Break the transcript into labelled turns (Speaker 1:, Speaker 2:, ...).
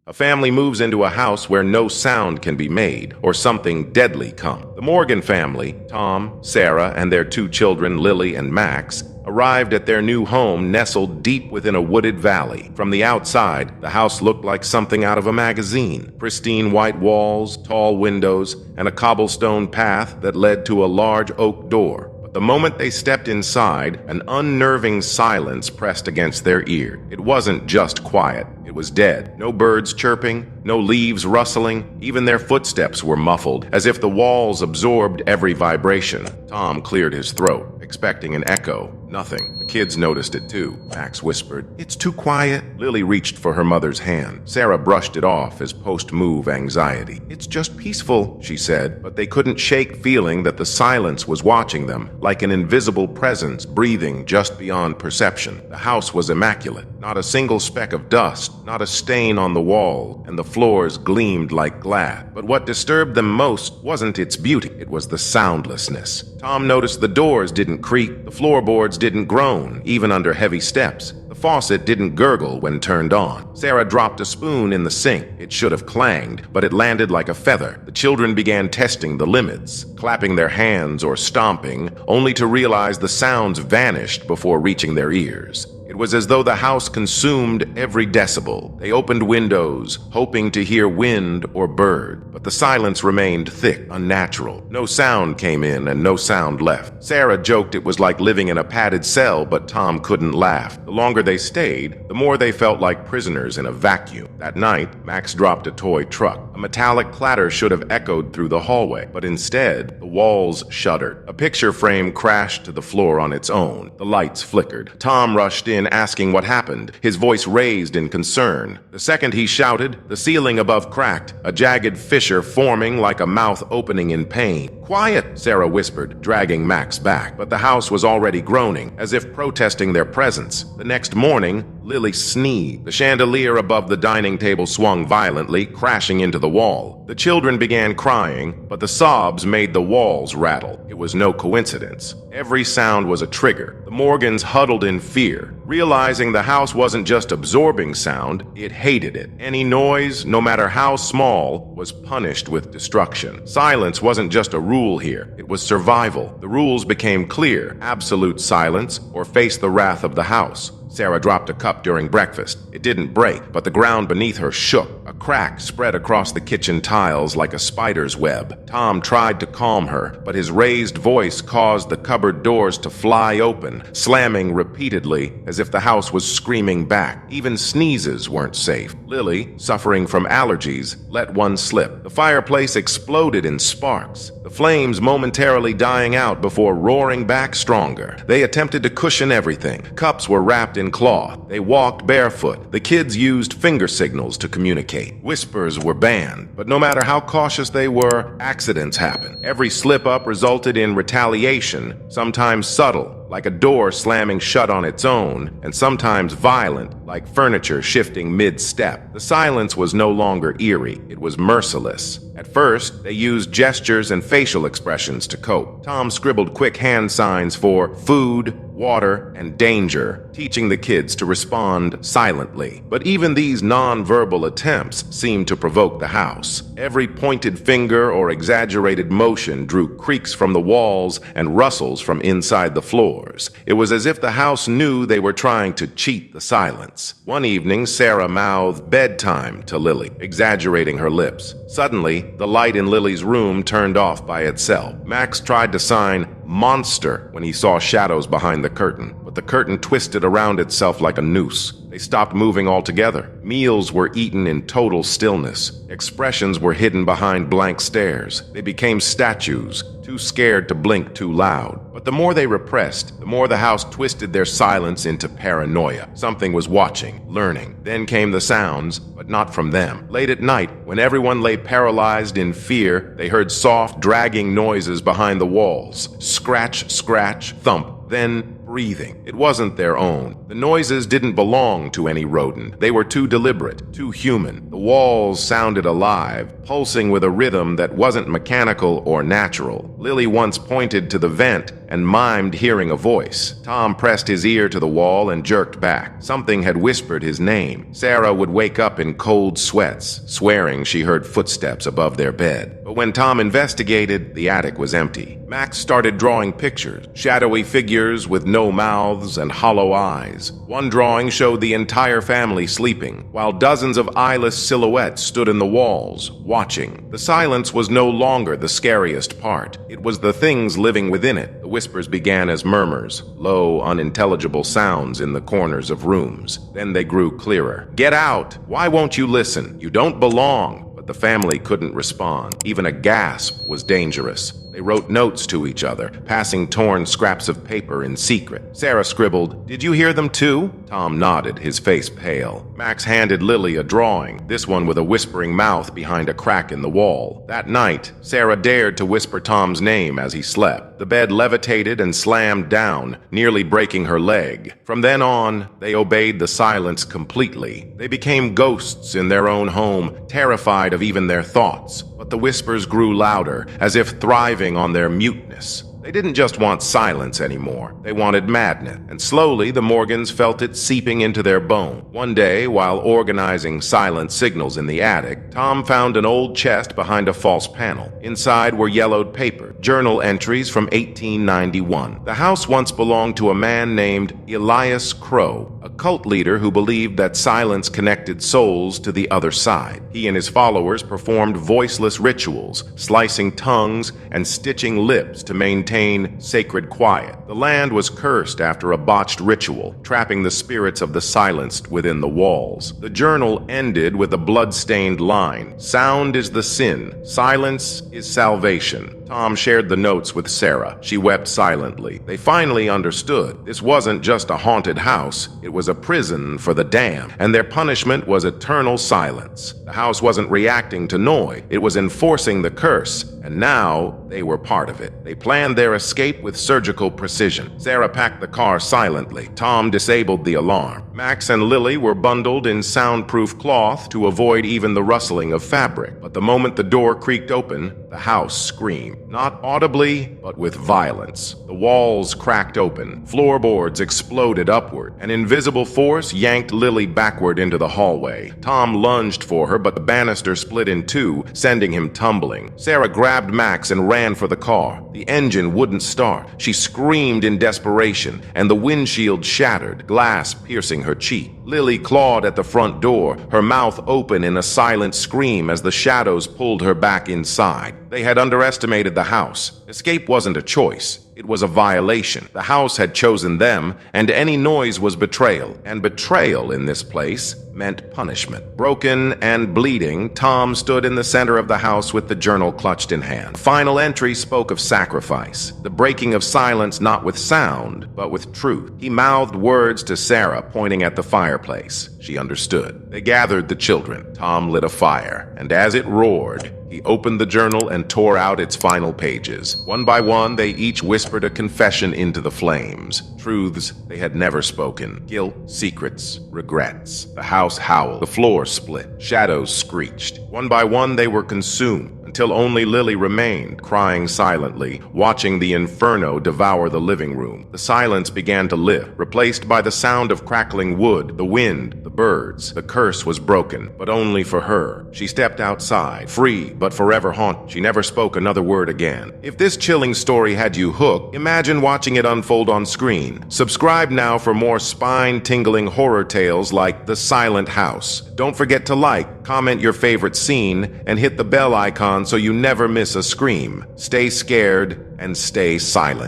Speaker 1: A family moves into a house where no sound can be made, or something deadly comes. The Morgan family, Tom, Sarah, and their two children, Lily and Max, arrived at their new home nestled deep within a wooded valley. From the outside, the house looked like something out of a magazine. Pristine white walls, tall windows, and a cobblestone path that led to a large oak door. The moment they stepped inside, an unnerving silence pressed against their ear. It wasn't just quiet, it was dead. No birds chirping, no leaves rustling, even their footsteps were muffled, as if the walls absorbed every vibration. Tom cleared his throat, expecting an echo. Nothing. The kids noticed it too. Max whispered, "It's too quiet." Lily reached for her mother's hand. Sarah brushed it off as post-move anxiety. "It's just peaceful," she said, but they couldn't shake feeling that the silence was watching them, like an invisible presence breathing just beyond perception. The house was immaculate. Not a single speck of dust, not a stain on the wall, and the floors gleamed like glass. But what disturbed them most wasn't its beauty, it was the soundlessness. Tom noticed the doors didn't creak, the floorboards didn't groan, even under heavy steps. The faucet didn't gurgle when turned on. Sarah dropped a spoon in the sink. It should have clanged, but it landed like a feather. The children began testing the limits, clapping their hands or stomping, only to realize the sounds vanished before reaching their ears. It was as though the house consumed every decibel. They opened windows, hoping to hear wind or bird, but the silence remained thick, unnatural. No sound came in and no sound left. Sarah joked it was like living in a padded cell, but Tom couldn't laugh. The longer they stayed, the more they felt like prisoners in a vacuum. That night, Max dropped a toy truck. A metallic clatter should have echoed through the hallway, but instead, the walls shuddered. A picture frame crashed to the floor on its own. The lights flickered. Tom rushed in, asking what happened, his voice raised in concern. The second he shouted, the ceiling above cracked, a jagged fissure forming like a mouth opening in pain. "Quiet," Sarah whispered, dragging Max back, but the house was already groaning, as if protesting their presence. The next morning, Lily sneezed. The chandelier above the dining table swung violently, crashing into the wall. The children began crying, but the sobs made the walls rattle. It was no coincidence. Every sound was a trigger. The Morgans huddled in fear, realizing the house wasn't just absorbing sound, it hated it. Any noise, no matter how small, was punished with destruction. Silence wasn't just a rule here, it was survival. The rules became clear: absolute silence or face the wrath of the house. Sarah dropped a cup during breakfast. It didn't break, but the ground beneath her shook. A crack spread across the kitchen tiles like a spider's web. Tom tried to calm her, but his raised voice caused the cupboard doors to fly open, slamming repeatedly as if the house was screaming back. Even sneezes weren't safe. Lily, suffering from allergies, let one slip. The fireplace exploded in sparks, the flames momentarily dying out before roaring back stronger. They attempted to cushion everything. Cups were wrapped in cloth. They walked barefoot. The kids used finger signals to communicate. Whispers were banned, but no matter how cautious they were, accidents happened. Every slip-up resulted in retaliation, sometimes subtle, like a door slamming shut on its own, and sometimes violent, like furniture shifting mid-step. The silence was no longer eerie, it was merciless. At first, they used gestures and facial expressions to cope. Tom scribbled quick hand signs for food, water, and danger, teaching the kids to respond silently. But even these non-verbal attempts seemed to provoke the house. Every pointed finger or exaggerated motion drew creaks from the walls and rustles from inside the floors. It was as if the house knew they were trying to cheat the silence. One evening, Sarah mouthed bedtime to Lily, exaggerating her lips. Suddenly, the light in Lily's room turned off by itself. Max tried to sign monster when he saw shadows behind the curtain, but the curtain twisted around itself like a noose. They stopped moving altogether. Meals were eaten in total stillness. Expressions were hidden behind blank stares. They became statues, too scared to blink too loud. But the more they repressed, the more the house twisted their silence into paranoia. Something was watching, learning. Then came the sounds, but not from them. Late at night, when everyone lay paralyzed in fear, they heard soft, dragging noises behind the walls. Scratch, scratch, thump, then breathing. It wasn't their own. The noises didn't belong to any rodent. They were too deliberate, too human. The walls sounded alive, pulsing with a rhythm that wasn't mechanical or natural. Lily once pointed to the vent and mimed hearing a voice. Tom pressed his ear to the wall and jerked back. Something had whispered his name. Sarah would wake up in cold sweats, swearing she heard footsteps above their bed. But when Tom investigated, the attic was empty. Max started drawing pictures, shadowy figures with no mouths and hollow eyes. One drawing showed the entire family sleeping, while dozens of eyeless silhouettes stood in the walls, watching. The silence was no longer the scariest part. It was the things living within it. The whispers began as murmurs, low, unintelligible sounds in the corners of rooms. Then they grew clearer. "Get out! Why won't you listen? You don't belong!" But the family couldn't respond. Even a gasp was dangerous. They wrote notes to each other, passing torn scraps of paper in secret. Sarah scribbled, "Did you hear them too?" Tom nodded, his face pale. Max handed Lily a drawing, this one with a whispering mouth behind a crack in the wall. That night, Sarah dared to whisper Tom's name as he slept. The bed levitated and slammed down, nearly breaking her leg. From then on, they obeyed the silence completely. They became ghosts in their own home, terrified of even their thoughts. But the whispers grew louder, as if thriving on their muteness. They didn't just want silence anymore. They wanted madness. And slowly, the Morgans felt it seeping into their bone. One day, while organizing silent signals in the attic, Tom found an old chest behind a false panel. Inside were yellowed paper, journal entries from 1891. The house once belonged to a man named Elias Crow, a cult leader who believed that silence connected souls to the other side. He and his followers performed voiceless rituals, slicing tongues and stitching lips to maintain sacred quiet. The land was cursed after a botched ritual, trapping the spirits of the silenced within the walls. The journal ended with a blood-stained line: "Sound is the sin, silence is salvation." Tom shared the notes with Sarah. She wept silently. They finally understood. This wasn't just a haunted house, it was a prison for the damned, and their punishment was eternal silence. The house wasn't reacting to noise, it was enforcing the curse, and now they were part of it. They planned their escape with surgical precision. Sarah packed the car silently. Tom disabled the alarm. Max and Lily were bundled in soundproof cloth to avoid even the rustling of fabric. But the moment the door creaked open, the house screamed. Not audibly, but with violence. The walls cracked open. Floorboards exploded upward. An invisible force yanked Lily backward into the hallway. Tom lunged for her, but the banister split in two, sending him tumbling. Sarah grabbed Max and ran for the car. The engine wouldn't start. She screamed in desperation, and the windshield shattered, glass piercing her cheek. Lily clawed at the front door, her mouth open in a silent scream as the shadows pulled her back inside. They had underestimated the house. Escape wasn't a choice. It was a violation. The house had chosen them, and any noise was betrayal. And betrayal in this place meant punishment. Broken and bleeding, Tom stood in the center of the house with the journal clutched in hand. The final entry spoke of sacrifice, the breaking of silence not with sound, but with truth. He mouthed words to Sarah, pointing at the fireplace. She understood. They gathered the children. Tom lit a fire, and as it roared, he opened the journal and tore out its final pages. One by one, they each whispered a confession into the flames. Truths they had never spoken. Guilt, secrets, regrets. The house howled. The floor split. Shadows screeched. One by one, they were consumed, until only Lily remained, crying silently, watching the inferno devour the living room. The silence began to lift, replaced by the sound of crackling wood, the wind, the birds. The curse was broken, but only for her. She stepped outside, free but forever haunted. She never spoke another word again. If this chilling story had you hooked, imagine watching it unfold on screen. Subscribe now for more spine-tingling horror tales like The Silent House. Don't forget to like, comment your favorite scene, and hit the bell icon so you never miss a scream. Stay scared and stay silent.